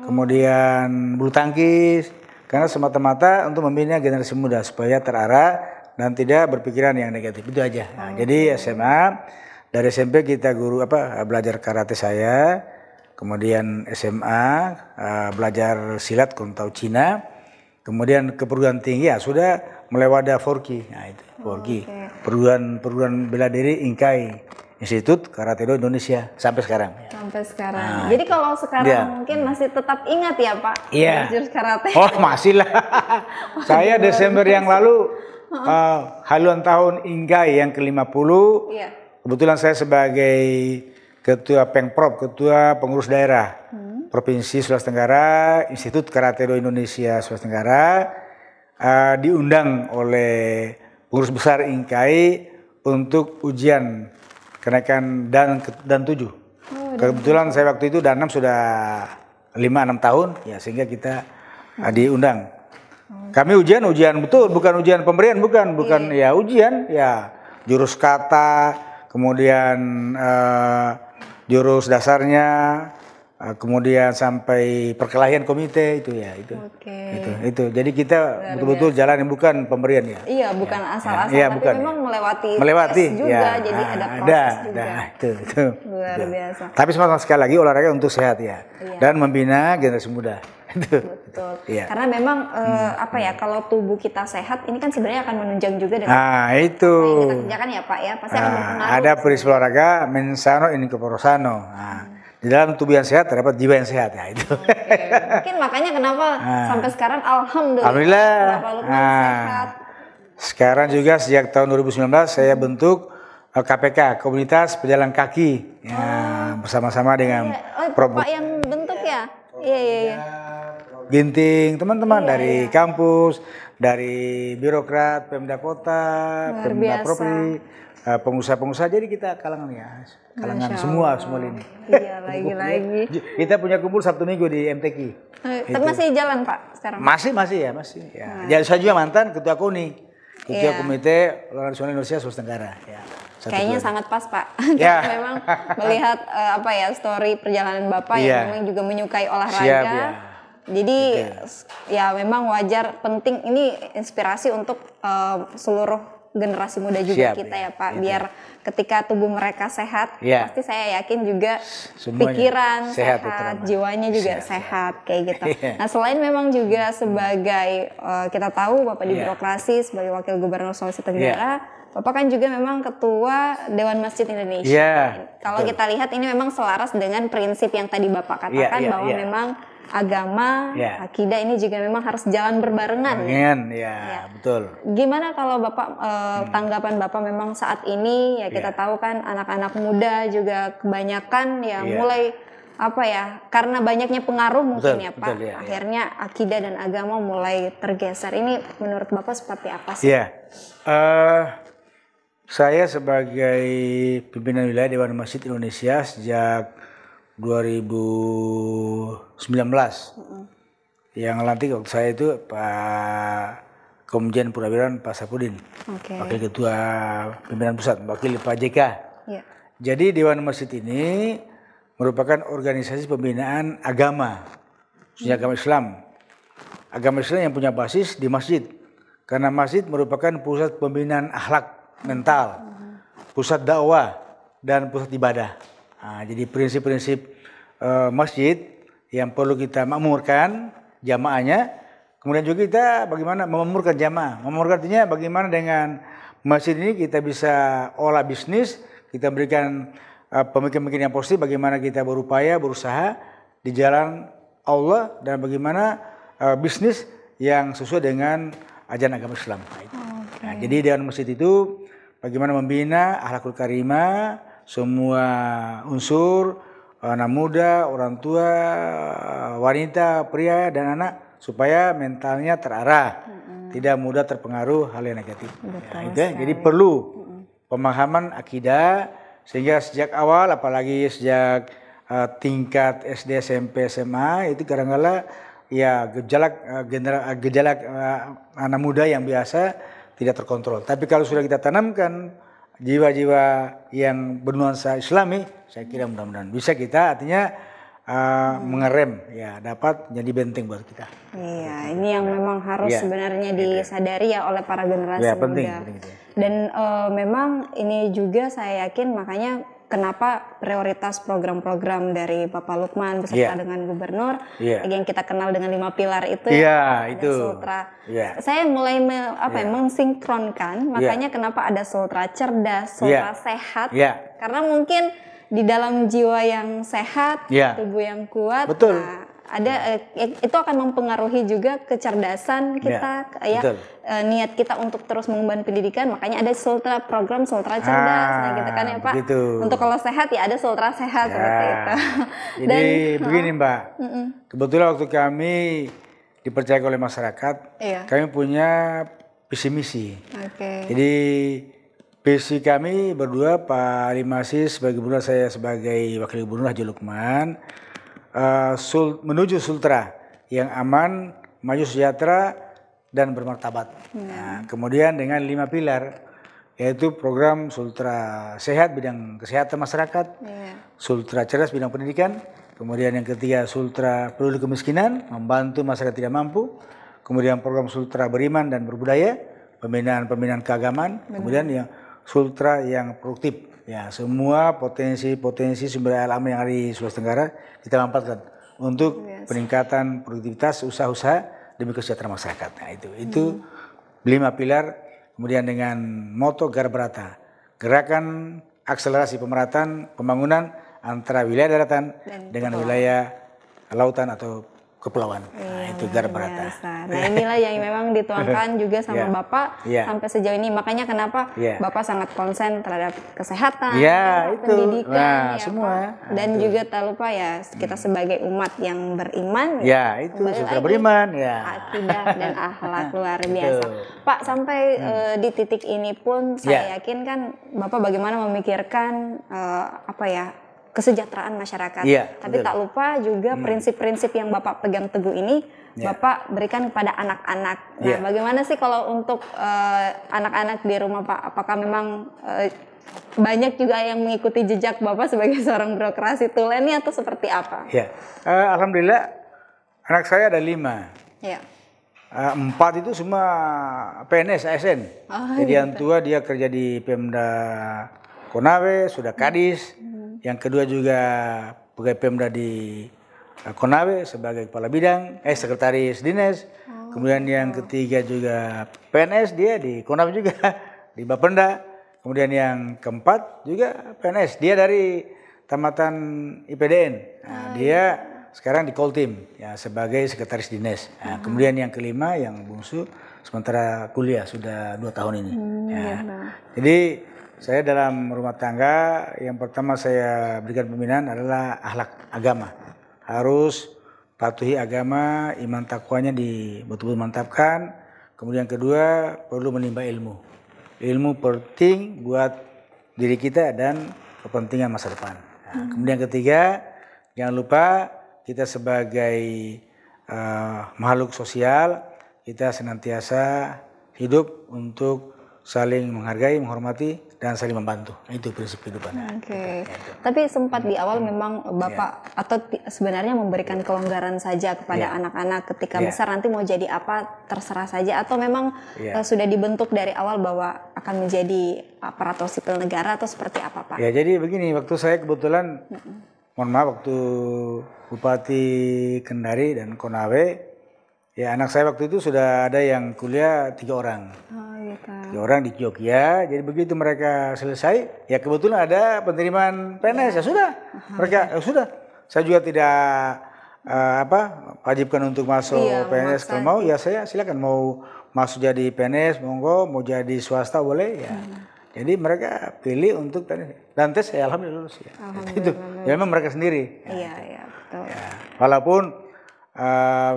kemudian bulu tangkis, karena semata-mata untuk membina generasi muda supaya terarah dan tidak berpikiran yang negatif. Itu aja. Nah, jadi SMA, dari SMP kita belajar karate saya. Kemudian SMA belajar silat kontau Cina, kemudian ke perguruan tinggi ya sudah mulai wadah Forki, nah itu Forki, perguruan bela diri Inkai, Institut Karate Do Indonesia sampai sekarang. Sampai sekarang. Nah, jadi kalau sekarang mungkin masih tetap ingat ya Pak? Iya. Jurus karate. Oh masih lah. Saya Desember yang lalu haluan tahun Inkai yang ke-50. Iya. Kebetulan saya sebagai Ketua Pengprov, Ketua Pengurus Daerah Provinsi Sulawesi Tenggara, Institut Karate Do Indonesia Sulawesi Tenggara, diundang oleh pengurus besar Inkai untuk ujian kenaikan dan 7. Kebetulan saya waktu itu dan 6 sudah 5-6 tahun, ya sehingga kita diundang. Kami ujian betul, bukan ujian pemberian, bukan ya ujian, ya jurus kata, kemudian jurus dasarnya, kemudian sampai perkelahian komite itu ya itu. Itu. Jadi kita betul-betul jalan yang bukan pemberian ya. Iya, bukan asal-asal, tapi bukan, memang melewati tes juga, ya. jadi ada proses juga. Itu. Luar biasa. Tapi sekali lagi olahraga untuk sehat ya, dan membina generasi muda. Betul. Ya. Karena memang kalau tubuh kita sehat, ini kan sebenarnya akan menunjang juga dengan itu. apa yang kita kerjakan ya Pak ya, pasti akan berpengaruh. Ada peristiwa olahraga mensano in corpore sano. Di dalam tubuh yang sehat terdapat jiwa yang sehat ya itu. Mungkin makanya kenapa sampai sekarang alhamdulillah Alhamdulillah. Bapak Lukman sehat. Sekarang juga sejak tahun 2019 saya bentuk KPK, Komunitas Pejalan Kaki, ya, bersama-sama dengan Bapak yang bentuk ya? Iya. Ginting, teman-teman dari kampus, dari birokrat, Pemda Kota, Pemda Provinsi, pengusaha-pengusaha. Jadi kita kalangan semua ini. Iya lagi. Kita punya kumpul Sabtu Minggu di MTQ. Tapi masih jalan Pak sekarang? Masih ya. Jadi saya juga mantan ketua KONI, ketua Komite Olahraga Nasional Indonesia Sulawesi Tenggara. Ya. Kayaknya sangat pas Pak. Ya. Kita memang melihat story perjalanan Bapak yang memang juga menyukai olahraga. Siap, ya. Jadi ya memang wajar, penting ini inspirasi untuk seluruh generasi muda juga kita ya Pak. Biar ketika tubuh mereka sehat, pasti saya yakin juga semuanya pikiran sehat, jiwanya juga sehat kayak gitu. Nah selain memang juga sebagai kita tahu Bapak di birokrasi sebagai Wakil Gubernur Sulawesi Tenggara. Bapak kan juga memang Ketua Dewan Masjid Indonesia. Kalau kita lihat ini memang selaras dengan prinsip yang tadi Bapak katakan bahwa memang agama, akidah ini juga memang harus jalan berbarengan. Betul. Gimana kalau Bapak tanggapan Bapak memang saat ini ya kita tahu kan anak-anak muda juga kebanyakan mulai karena banyaknya pengaruh mungkin Pak. Akhirnya akidah dan agama mulai tergeser. Ini menurut Bapak seperti apa sih? Saya sebagai pimpinan wilayah Dewan Masjid Indonesia sejak 2019. Yang lantik waktu saya itu Pak Komjen Purnawirawan Pak Sapudin, Wakil Ketua Pimpinan Pusat, Wakil Pak JK. Jadi Dewan Masjid ini merupakan organisasi pembinaan agama, khususnya agama Islam. Agama Islam yang punya basis di masjid. Karena masjid merupakan pusat pembinaan akhlak mental, pusat dakwah dan pusat ibadah. Jadi prinsip-prinsip masjid yang perlu kita makmurkan jamaahnya. Kemudian juga kita bagaimana memakmurkan jamaah. Memakmurkan artinya bagaimana dengan masjid ini kita bisa olah bisnis, kita berikan pemikiran-pemikiran yang positif, bagaimana kita berupaya, berusaha di jalan Allah dan bagaimana bisnis yang sesuai dengan ajaran agama Islam. Jadi Dewan Masjid itu bagaimana membina akhlakul karimah semua unsur anak muda, orang tua, wanita, pria dan anak supaya mentalnya terarah, tidak mudah terpengaruh hal yang negatif. Jadi perlu pemahaman akidah sehingga sejak awal, apalagi sejak tingkat SD, SMP, SMA itu kadang-kala gejala anak muda yang biasa tidak terkontrol. Tapi kalau sudah kita tanamkan jiwa-jiwa yang bernuansa Islami, saya kira mudah-mudahan bisa kita artinya mengerem dapat jadi benteng buat kita. Iya, ini yang memang harus sebenarnya disadari oleh para generasi muda. Penting. Dan memang ini juga saya yakin makanya kenapa prioritas program-program dari Bapak Lukman beserta dengan Gubernur yang kita kenal dengan 5 pilar itu itu Sultra. Saya mulai mensinkronkan makanya kenapa ada Sultra cerdas, Sultra sehat. Karena mungkin di dalam jiwa yang sehat, tubuh yang kuat, itu akan mempengaruhi juga kecerdasan kita, niat kita untuk terus mengembangkan pendidikan. Makanya ada program Sultra cerdas, gitu kan ya Pak. Begitu. Untuk kalau sehat ya ada Sultra sehat seperti itu. Jadi begini Mbak, kebetulan waktu kami dipercaya oleh masyarakat, kami punya visi misi. Jadi visi kami berdua, Pak Limasis sebagai gubernur, saya sebagai wakil gubernur Haji Lukman, menuju Sultra yang aman, maju sejahtera dan bermartabat. Kemudian dengan 5 pilar, yaitu program Sultra Sehat bidang kesehatan masyarakat, Sultra Cerdas bidang pendidikan, kemudian yang ketiga Sultra Peduli Kemiskinan, membantu masyarakat tidak mampu, kemudian program Sultra Beriman dan Berbudaya, pembinaan keagamaan, kemudian yang Sultra yang produktif. Semua potensi sumber daya alam yang ada di Sulawesi Tenggara kita manfaatkan untuk peningkatan produktivitas usaha-usaha demi kesejahteraan masyarakat. Itu 5 pilar. Kemudian dengan moto Garbarata, gerakan akselerasi pemerataan pembangunan antara wilayah daratan Dan dengan wilayah lautan atau kepulauan. Nah, itu Garut Barata. Nah inilah yang memang dituangkan juga sama Bapak Iya. sampai sejauh ini. Makanya kenapa Iya. Bapak sangat konsen terhadap kesehatan, Iya, itu. pendidikan, Nah, ya, semua. Pak. Dan juga tak lupa ya kita sebagai umat yang beriman. Ya, itu kembali sudah lagi, beriman. Ya. akidah dan akhlak luar biasa. Betul. Pak, sampai di titik ini pun saya yakin kan Bapak bagaimana memikirkan kesejahteraan masyarakat. Iya, Tapi betul. tak lupa juga prinsip-prinsip yang Bapak pegang teguh ini Bapak berikan kepada anak-anak. Nah, bagaimana sih kalau untuk anak-anak di rumah Pak? Apakah memang banyak juga yang mengikuti jejak Bapak sebagai seorang birokrasi tulen atau seperti apa? Ya, alhamdulillah anak saya ada 5. Ya. 4 itu semua PNS, ASN. Jadi yang tua dia kerja di Pemda Konawe, sudah kadis. Yang kedua juga pegawai Pemda di Konawe sebagai kepala bidang, sekretaris dinas. Kemudian yang ketiga juga PNS, dia di Konawe juga, di Bapenda. Kemudian yang keempat juga PNS, dia dari tamatan IPDN. Nah, dia sekarang di Koltim ya sebagai sekretaris dinas. Nah, kemudian yang kelima yang bungsu sementara kuliah sudah 2 tahun ini. Jadi saya dalam rumah tangga yang pertama saya berikan pembinaan adalah akhlak agama. Harus patuhi agama, iman takwanya betul-betul mantapkan. Kemudian kedua perlu menimba ilmu. Ilmu penting buat diri kita dan kepentingan masa depan. Nah, kemudian ketiga jangan lupa kita sebagai makhluk sosial kita senantiasa hidup untuk saling menghargai, menghormati, dan saling membantu. Itu prinsip kehidupan. Oke. Tapi sempat di awal memang Bapak atau sebenarnya memberikan kelonggaran saja kepada anak-anak ketika besar nanti mau jadi apa terserah saja atau memang sudah dibentuk dari awal bahwa akan menjadi aparatur sipil negara atau seperti apa Pak? Ya jadi begini, waktu saya kebetulan, mohon maaf waktu Bupati Kendari dan Konawe, ya anak saya waktu itu sudah ada yang kuliah 3 orang. 3 orang di Jogja. Jadi begitu mereka selesai, ya kebetulan ada penerimaan PNS, ya sudah. Mereka sudah. Saya juga tidak wajibkan untuk masuk PNS. Kalau mau ya saya silakan, mau masuk jadi PNS monggo, mau jadi swasta boleh ya. Jadi mereka pilih untuk PNS dan tes ya alhamdulillah lulus ya. Itu ya memang mereka sendiri. Iya betul. Ya, walaupun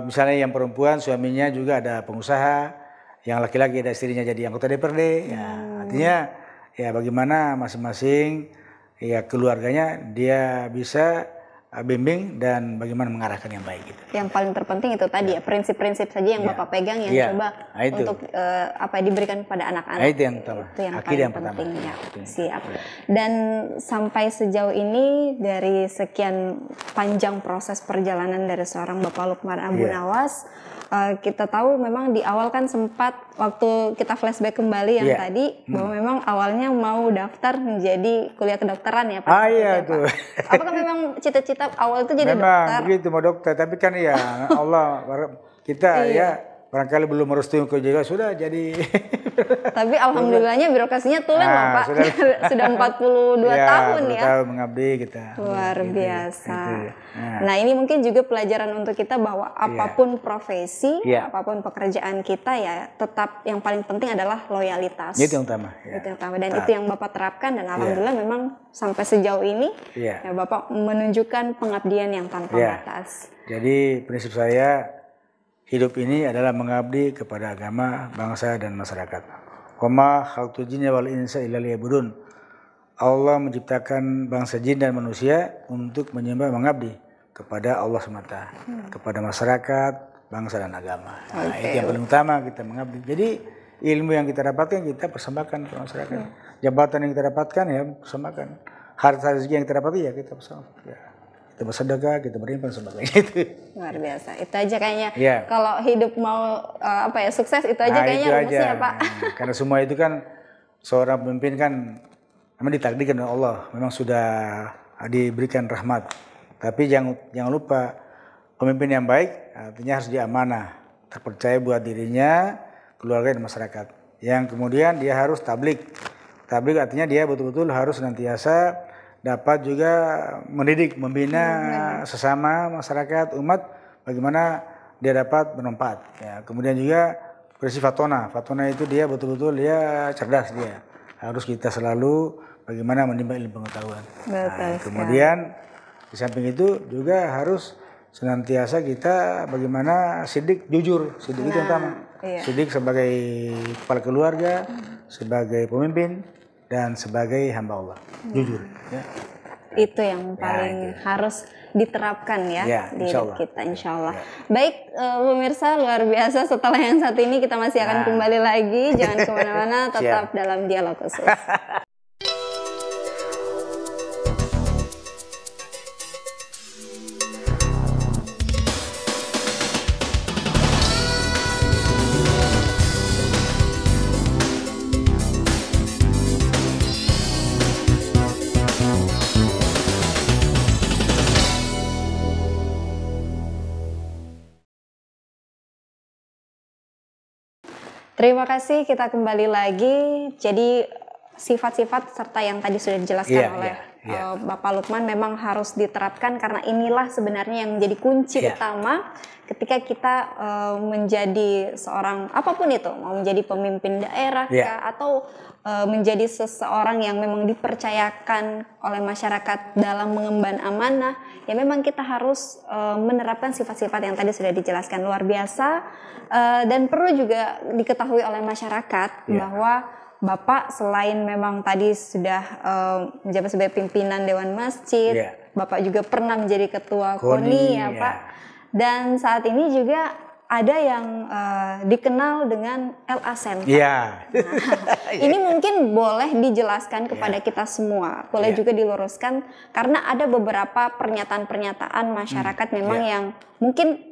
misalnya yang perempuan suaminya juga ada pengusaha, yang laki-laki ada istrinya jadi anggota DPRD, ya artinya ya bagaimana masing-masing ya keluarganya dia bisa bimbing dan bagaimana mengarahkan yang baik gitu. Yang paling terpenting itu tadi ya prinsip-prinsip saja yang Bapak pegang yang coba untuk diberikan kepada anak-anak. Itu yang pertama. Itu yang paling penting ya. Siap. Dan sampai sejauh ini dari sekian panjang proses perjalanan dari seorang Bapak Lukman Abu Nawas, kita tahu memang di awal kan sempat waktu kita flashback kembali yang tadi bahwa memang awalnya mau daftar menjadi kuliah kedokteran ya Pak. Iya itu. Apakah memang cita-cita awal itu jadi memang dokter? Memang begitu mau dokter, tapi kan ya Allah kita ya barangkali belum merestui juga sudah jadi. Tapi alhamdulillahnya birokrasinya tulen loh Pak. Sudah 42 tahun ya. tahun mengabdi kita. Luar biasa. Nah ini mungkin juga pelajaran untuk kita bahwa apapun profesi, apapun pekerjaan kita ya tetap yang paling penting adalah loyalitas. Itu yang utama. Itu yang utama dan itu yang Bapak terapkan dan alhamdulillah memang sampai sejauh ini ya Bapak menunjukkan pengabdian yang tanpa batas. Jadi prinsip saya hidup ini adalah mengabdi kepada agama, bangsa dan masyarakat. Wama khalaqtul jinna wal insa illa liya'budun. Allah menciptakan bangsa jin dan manusia untuk menyembah mengabdi kepada Allah semata, kepada masyarakat, bangsa dan agama. Nah, itu yang paling utama kita mengabdi. Jadi ilmu yang kita dapatkan kita persembahkan ke masyarakat. Jabatan yang kita dapatkan ya persembahkan. Harta rezeki yang kita dapatkan ya kita persembahkan. Ya. Kita bersedekah, kita berinfak sebagainya itu. Luar biasa. Itu aja kayaknya. Kalau hidup mau sukses itu aja kayaknya rumusnya ya Pak. Karena semua itu kan seorang pemimpin kan memang ditakdirkan oleh Allah, memang sudah diberikan rahmat. Tapi jangan lupa pemimpin yang baik artinya harus diamanah, terpercaya buat dirinya, keluarga dan masyarakat. Yang kemudian dia harus tablik. Tablik artinya dia betul-betul harus senantiasa dapat juga mendidik, membina sesama masyarakat umat bagaimana dia dapat bermanfaat. Ya, kemudian juga prinsip Fatona. Fatona itu dia betul-betul dia cerdas dia. Harus kita selalu bagaimana menimba ilmu pengetahuan. Nah, kemudian di samping itu juga harus senantiasa kita bagaimana sidik jujur. Sidik itu yang utama. Sidik sebagai kepala keluarga, sebagai pemimpin, dan sebagai hamba Allah. Jujur. Ya. Itu yang paling harus diterapkan ya di hidup kita, insya Allah. Baik pemirsa, luar biasa. Setelah yang satu ini kita masih akan kembali lagi. Jangan kemana-mana, tetap dalam dialog khusus. Terima kasih, kita kembali lagi. Jadi sifat-sifat serta yang tadi sudah dijelaskan oleh Bapak Lukman memang harus diterapkan karena inilah sebenarnya yang menjadi kunci utama ketika kita menjadi seorang apapun itu, mau menjadi pemimpin daerah atau menjadi seseorang yang memang dipercayakan oleh masyarakat dalam mengemban amanah, ya memang kita harus menerapkan sifat-sifat yang tadi sudah dijelaskan. Luar biasa. Dan perlu juga diketahui oleh masyarakat bahwa Bapak selain memang tadi sudah menjabat sebagai pimpinan Dewan Masjid, Bapak juga pernah menjadi ketua KONI ya Pak. Dan saat ini juga ada yang dikenal dengan LA Center. Ini mungkin boleh dijelaskan kepada kita semua, boleh juga diluruskan karena ada beberapa pernyataan-pernyataan masyarakat memang yang mungkin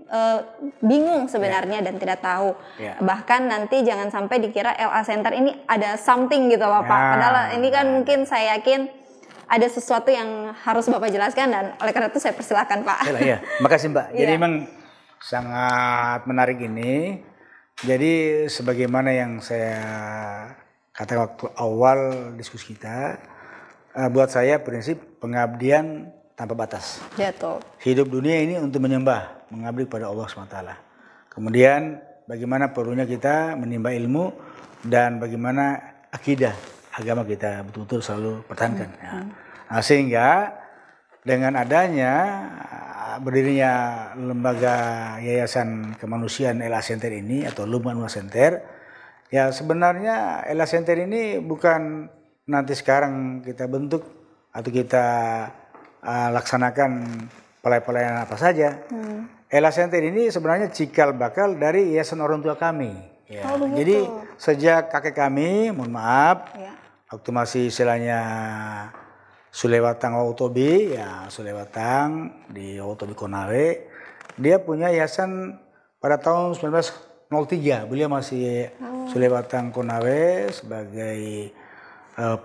bingung sebenarnya dan tidak tahu. Bahkan nanti jangan sampai dikira LA Center ini ada something gitu loh Pak. Padahal ini kan mungkin saya yakin ada sesuatu yang harus Bapak jelaskan dan oleh karena itu saya persilahkan Pak. Makasih Mbak. Jadi memang sangat menarik ini. Jadi sebagaimana yang saya katakan waktu awal diskusi kita, buat saya prinsip pengabdian tanpa batas. Hidup dunia ini untuk menyembah, mengabdi kepada Allah SWT. Kemudian bagaimana perlunya kita menimba ilmu dan bagaimana akidah agama kita betul-betul selalu pertahankan. Nah, sehingga dengan adanya berdirinya lembaga Yayasan Kemanusiaan LA Center ini atau Lukman Center, ya sebenarnya LA Center ini bukan nanti sekarang kita bentuk atau kita laksanakan pelayanan apa saja. LA Center ini sebenarnya cikal bakal dari yayasan orang tua kami. Jadi sejak kakek kami, mohon maaf, waktu masih istilahnya Sulewatang Otobi, Sulewatang di Otobi Konawe, dia punya yayasan pada tahun 1903. Beliau masih Sulewatang Konawe sebagai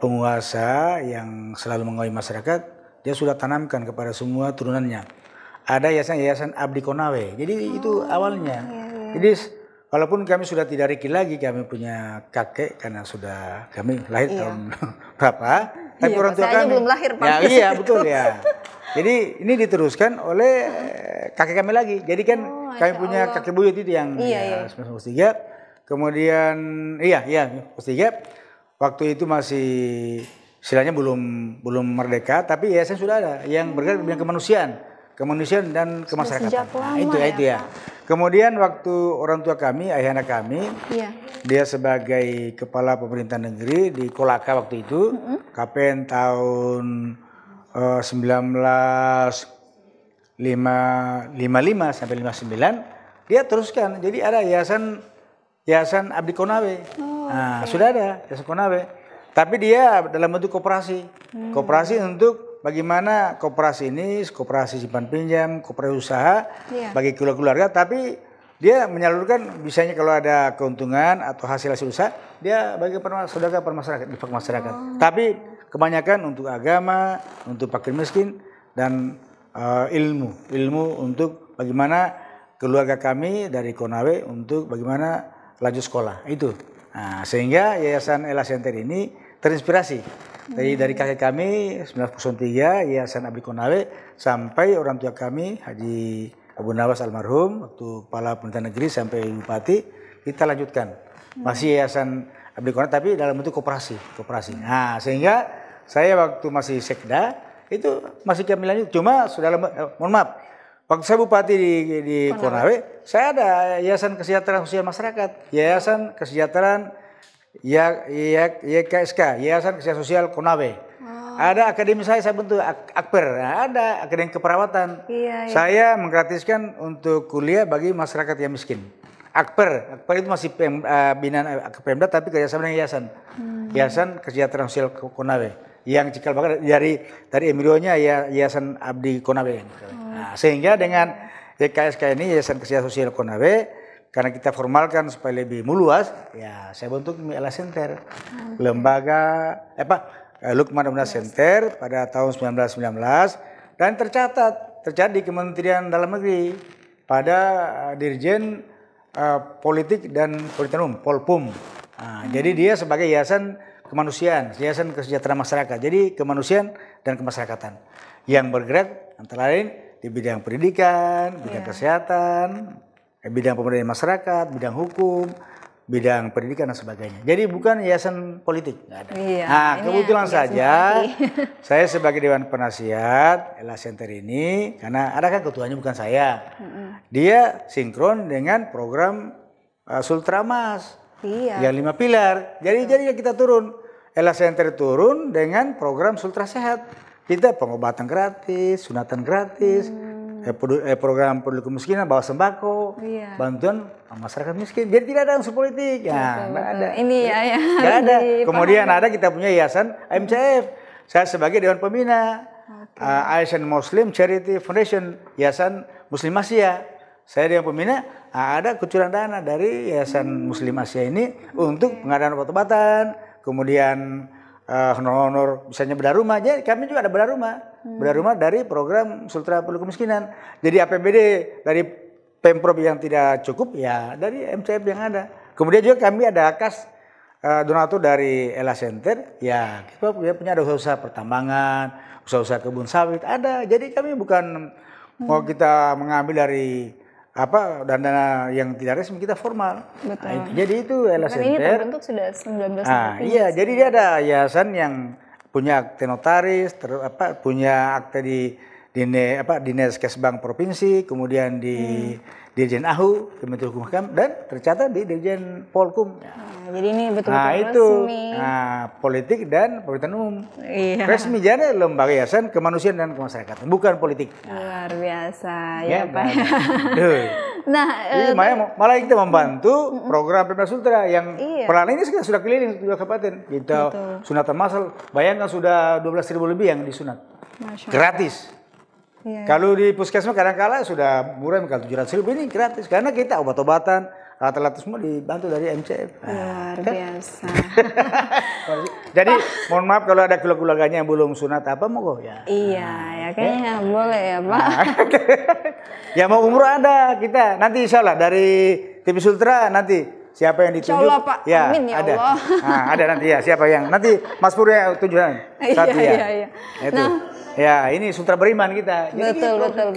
penguasa yang selalu mengawasi masyarakat. Dia sudah tanamkan kepada semua turunannya. Ada yayasan Abdi Konawe. Jadi itu awalnya. Jadi walaupun kami sudah tidak riki lagi, kami punya kakek karena sudah kami lahir tahun berapa. Tapi orang tua kami belum lahir Pak. Betul ya. Jadi ini diteruskan oleh kakek kami lagi. Jadi kan kami punya kakek buyut itu yang 1903. Kemudian 1903 waktu itu masih istilahnya belum merdeka, tapi yayasan sudah ada yang bergerak di bidang kemanusiaan dan kemasyarakatan. Itu ya. Kemudian waktu orang tua kami, ayahanda kami, dia sebagai kepala pemerintahan negeri di Kolaka waktu itu, KPN tahun 1955 sampai 59, dia teruskan. Jadi ada yayasan Abdi Konawe. Sudah ada yayasan Konawe. Tapi dia dalam bentuk koperasi. Koperasi untuk bagaimana koperasi ini, koperasi simpan pinjam, koperasi usaha bagi keluarga, tapi dia menyalurkan bisanya kalau ada keuntungan atau hasil usaha, dia bagi sedekah per masyarakat, infak masyarakat. Tapi kebanyakan untuk agama, untuk fakir miskin dan ilmu untuk bagaimana keluarga kami dari Konawe untuk bagaimana lanjut sekolah itu. Nah, sehingga Yayasan LA Center ini terinspirasi Dari kakek kami 1903 Yayasan Abdi Konawe sampai orang tua kami Haji Abu Nawas almarhum waktu kepala pemerintahan negeri sampai bupati kita lanjutkan. Masih Yayasan Abdi Konawe tapi dalam bentuk koperasi. Nah, sehingga saya waktu masih sekda itu masih kami lanjut. Cuma sudah mohon maaf. Waktu saya bupati di Konawe, saya ada Yayasan Kesejahteraan Sosial Masyarakat, Yayasan Kesejahteraan YKSK, Yayasan Kesehatan Sosial Konawe. Ada akademi saya bentuk Akper, ada akademi keperawatan. Saya menggratiskan untuk kuliah bagi masyarakat yang miskin. Akper itu masih binaan Pemda tapi kerjasama dengan yayasan. Yayasan Kesejahteraan Sosial Konawe. Yang cikal bakal dari embrionya Yayasan Abdi Konawe. Nah, sehingga dengan YKSK ini Yayasan Kesehatan Sosial Konawe, karena kita formalkan supaya lebih meluas, ya saya bentuk Ella Center, lembaga Lukman Amda Center pada tahun 1919 dan tercatat di Kementerian Dalam Negeri pada Dirjen Politik dan Pemerintahan Umum Polpum. Nah, jadi dia sebagai yayasan kemanusiaan, yayasan kesejahteraan masyarakat. Jadi kemanusiaan dan kemasyarakatan yang bergerak antara lain di bidang pendidikan, bidang kesehatan, bidang pemberdayaan masyarakat, bidang hukum, bidang pendidikan dan sebagainya. Jadi bukan yayasan politik, nggak ada. Nah, kebetulan saja saya sebagai Dewan Penasihat Ella Center ini, karena ada kan ketuanya bukan saya, dia sinkron dengan program Sultramas yang 5 pilar. Jadi kita turun, Ella Center turun dengan program Sultra Sehat. Kita pengobatan gratis, sunatan gratis. Program peduli kemiskinan, bawa sembako, bantuan masyarakat miskin. Jadi tidak ada unsur politik. Ya, nggak ada. Ini ya. Nggak ada. Kemudian ada kita punya yayasan MCF. Saya sebagai Dewan Pembina. Asian Muslim Charity Foundation, Yayasan Muslim Asia. Saya Dewan Pembina. Ada kucuran dana dari Yayasan Muslim Asia ini untuk pengadaan obat-obatan. Kemudian honor-honor misalnya bedah rumah. Jadi kami juga ada bedah rumah. Bedah rumah dari program Sultra Peduli Kemiskinan. Jadi APBD dari Pemprov yang tidak cukup ya dari MCF yang ada. Kemudian juga kami ada kas donatur dari Ella Center. Ya kita punya ada usaha pertambangan, usaha kebun sawit ada. Jadi kami bukan mau kita mengambil dari dana yang tidak resmi, kita formal. Nah, jadi itu Ella Center. Ini terbentuk sudah 19 Iya, jadi dia ada yayasan yang punya akte notaris, punya akte di Dinas Kesbang Provinsi, kemudian di Dirjen AHU, Kementerian Hukum Ham, dan tercatat di Dirjen Polkum. Jadi ini betul-betul itu, resmi. Politik dan pemerintahan umum. Resmi jadi lembaga yayasan kemanusiaan dan kemasyarakatan, bukan politik. Luar biasa ya Pak. Malah kita membantu program Pemda Sultra yang pelan ini sudah keliling juga kabupaten. Kita sunatan massal, bayangkan sudah 12.000 lebih yang disunat. Gratis. Kalau di puskesmas kadang-kala sudah murah, kalau 700.000 ini gratis karena kita obat-obatan, alat-alat semua dibantu dari MCF. Luar biasa. Jadi mohon maaf kalau ada keluarganya yang belum sunat mau ya. Iya, kayaknya boleh ya Pak. Ya mau umroh ada kita. Nanti insya Allah dari TV Sultra nanti siapa yang ditunjuk. Insya Allah Pak. Ya, amin ya ada. Allah. Ada nanti ya siapa yang nanti Mas Pur ya tunjukan. Iya. Itu. Ya ini Sultra Beriman kita. Jadi betul.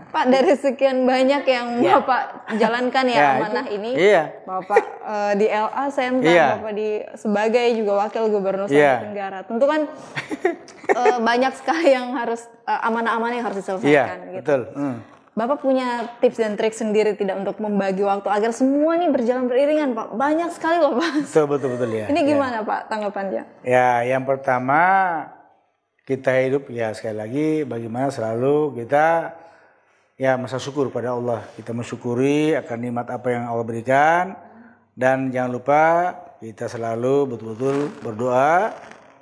Pak, dari sekian banyak yang Bapak jalankan amanah ini, Bapak di LA Center, Bapak sebagai juga Wakil Gubernur Sulawesi Tenggara, tentu kan banyak sekali yang harus amanah-amanah yang harus diselesaikan. Gitu. Betul. Bapak punya tips dan trik sendiri tidak untuk membagi waktu agar semua ini berjalan beriringan, Pak? Banyak sekali loh, Pak. Betul ya. Ini gimana Pak tanggapannya? Ya, yang pertama kita hidup ya sekali lagi bagaimana selalu kita masa syukur pada Allah. Kita mensyukuri akan nikmat apa yang Allah berikan dan jangan lupa kita selalu betul-betul berdoa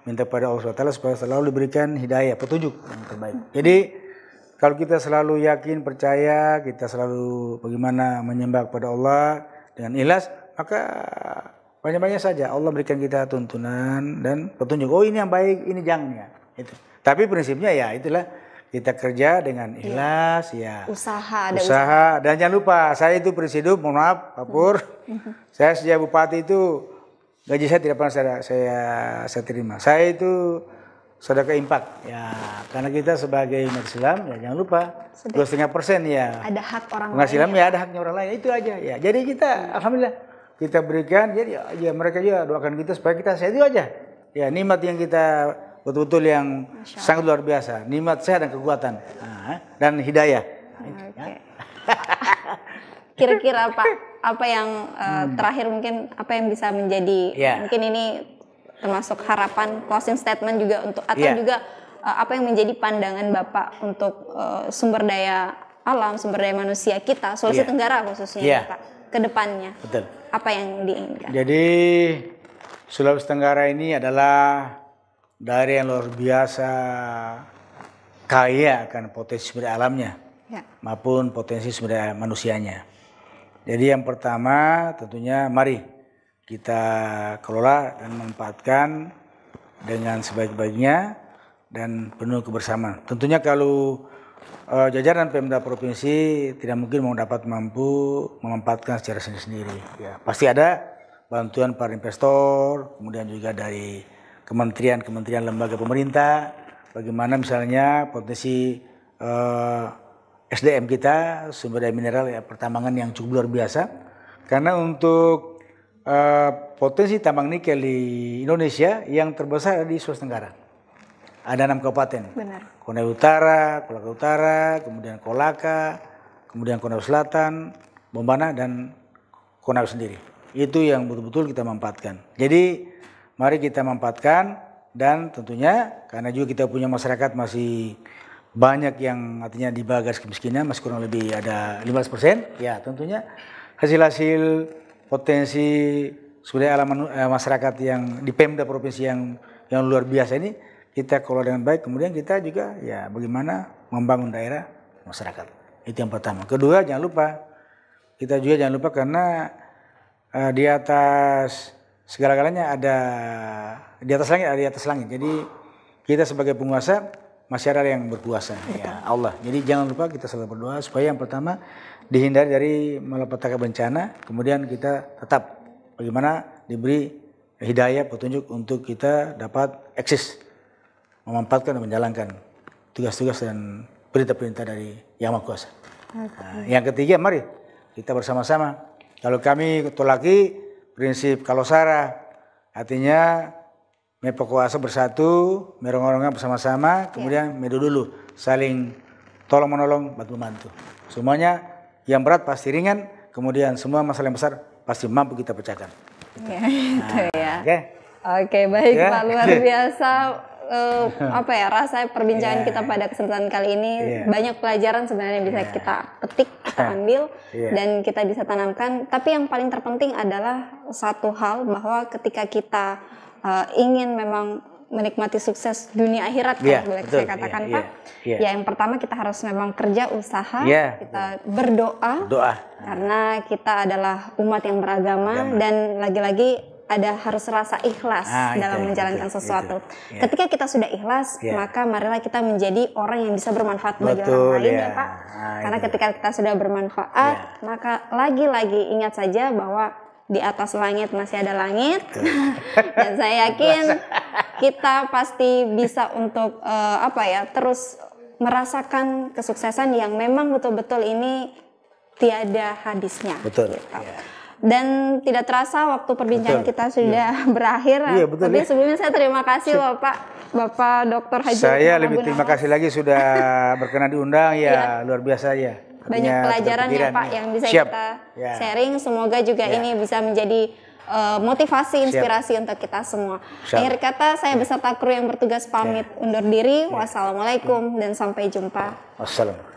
minta pada Allah SWT supaya selalu diberikan hidayah, petunjuk yang terbaik. Jadi kalau kita selalu yakin, percaya, kita selalu bagaimana menyembah kepada Allah dengan ikhlas, maka banyak-banyak saja Allah berikan kita tuntunan dan petunjuk. Oh ini yang baik, ini jangan ya. Itu. Tapi prinsipnya ya itulah kita kerja dengan ikhlas usaha dan jangan lupa saya itu prinsip mohon maaf Pak Pur saya sejak bupati itu gaji saya tidak pernah saya terima. Saya itu sedekah infak. Ya, karena kita sebagai umat Islam ya jangan lupa 2,5% ya. Ada hak orang penghasilan lain. Ya ada haknya orang lain, itu aja ya. Jadi kita alhamdulillah kita berikan, jadi ya mereka juga doakan kita supaya kita sehat, itu aja. Ya, nikmat yang kita betul-betul yang sangat luar biasa, nikmat sehat dan kekuatan dan hidayah. Okay. Kira-kira apa yang terakhir mungkin apa yang bisa menjadi mungkin ini termasuk harapan closing statement juga untuk atau juga apa yang menjadi pandangan Bapak untuk sumber daya alam, sumber daya manusia kita Sulawesi Tenggara khususnya Pak ke depannya. Betul. Apa yang diinginkan? Jadi Sulawesi Tenggara ini adalah daerah yang luar biasa kaya akan potensi sumber daya alamnya maupun potensi sumber daya manusianya. Jadi yang pertama tentunya mari kita kelola dan manfaatkan dengan sebaik-baiknya dan penuh kebersamaan. Tentunya kalau jajaran Pemda Provinsi tidak mungkin mampu memanfaatkan secara sendiri-sendiri. Ya, pasti ada bantuan para investor, kemudian juga dari kementerian lembaga pemerintah, bagaimana misalnya potensi SDM kita, sumber daya mineral ya, pertambangan yang cukup luar biasa. Karena untuk potensi tambang nikel di Indonesia yang terbesar di Sulawesi Tenggara. Ada 6 kabupaten. Benar. Konawe Utara, Kolaka Utara, kemudian Kolaka, kemudian Konawe Selatan, Bombana dan Konawe sendiri. Itu yang betul-betul kita manfaatkan. Jadi mari kita manfaatkan dan tentunya karena juga kita punya masyarakat masih banyak yang artinya di bawah garis kemiskinan, masih kurang lebih ada 15%. Ya tentunya hasil potensi sumber daya alam masyarakat yang di Pemda Provinsi yang luar biasa ini kita kelola dengan baik, kemudian kita juga ya bagaimana membangun daerah masyarakat. Itu yang pertama. Kedua kita juga jangan lupa karena di atas segala-galanya ada di atas langit. Jadi kita sebagai penguasa masih ada yang berkuasa, ya Allah. Jadi jangan lupa kita selalu berdoa supaya yang pertama dihindari dari malapetaka bencana, kemudian kita tetap bagaimana diberi hidayah petunjuk untuk kita dapat eksis memanfaatkan dan menjalankan tugas-tugas dan perintah-perintah dari Yang Maha Kuasa. Yang ketiga, mari kita bersama-sama. Kalau kami tolaki prinsip kalosara, artinya mepokuasa bersatu, merong-rongan bersama-sama, kemudian medu dulu, saling tolong menolong, bantu membantu. Semuanya yang berat pasti ringan, kemudian semua masalah yang besar pasti mampu kita pecahkan. Ya, itu ya. Oke, baik Pak, luar biasa. Rasa perbincangan kita pada kesempatan kali ini banyak pelajaran sebenarnya bisa kita petik, kita ambil dan kita bisa tanamkan. Tapi yang paling terpenting adalah satu hal bahwa ketika kita ingin memang menikmati sukses dunia akhirat, kalau boleh saya katakan Pak, ya yang pertama kita harus memang kerja usaha, kita berdoa, karena kita adalah umat yang beragama dan lagi-lagi harus rasa ikhlas dalam menjalankan sesuatu. Ketika kita sudah ikhlas, maka marilah kita menjadi orang yang bisa bermanfaat bagi orang lain ya Pak. Karena ketika kita sudah bermanfaat, maka lagi-lagi ingat saja bahwa di atas langit masih ada langit. Dan saya yakin kita pasti bisa untuk terus merasakan kesuksesan yang memang betul-betul ini tiada habisnya. Betul. Gitu. Dan tidak terasa waktu perbincangan kita sudah berakhir. Tapi sebelumnya saya terima kasih Bapak Dr. Haji. Saya lebih terima kasih lagi sudah berkenan diundang luar biasa ya. Banyak pelajaran ya Pak yang bisa kita sharing. Semoga juga ini bisa menjadi motivasi, inspirasi untuk kita semua. Akhir kata saya beserta kru yang bertugas pamit undur diri. Wassalamualaikum dan sampai jumpa. Wassalam.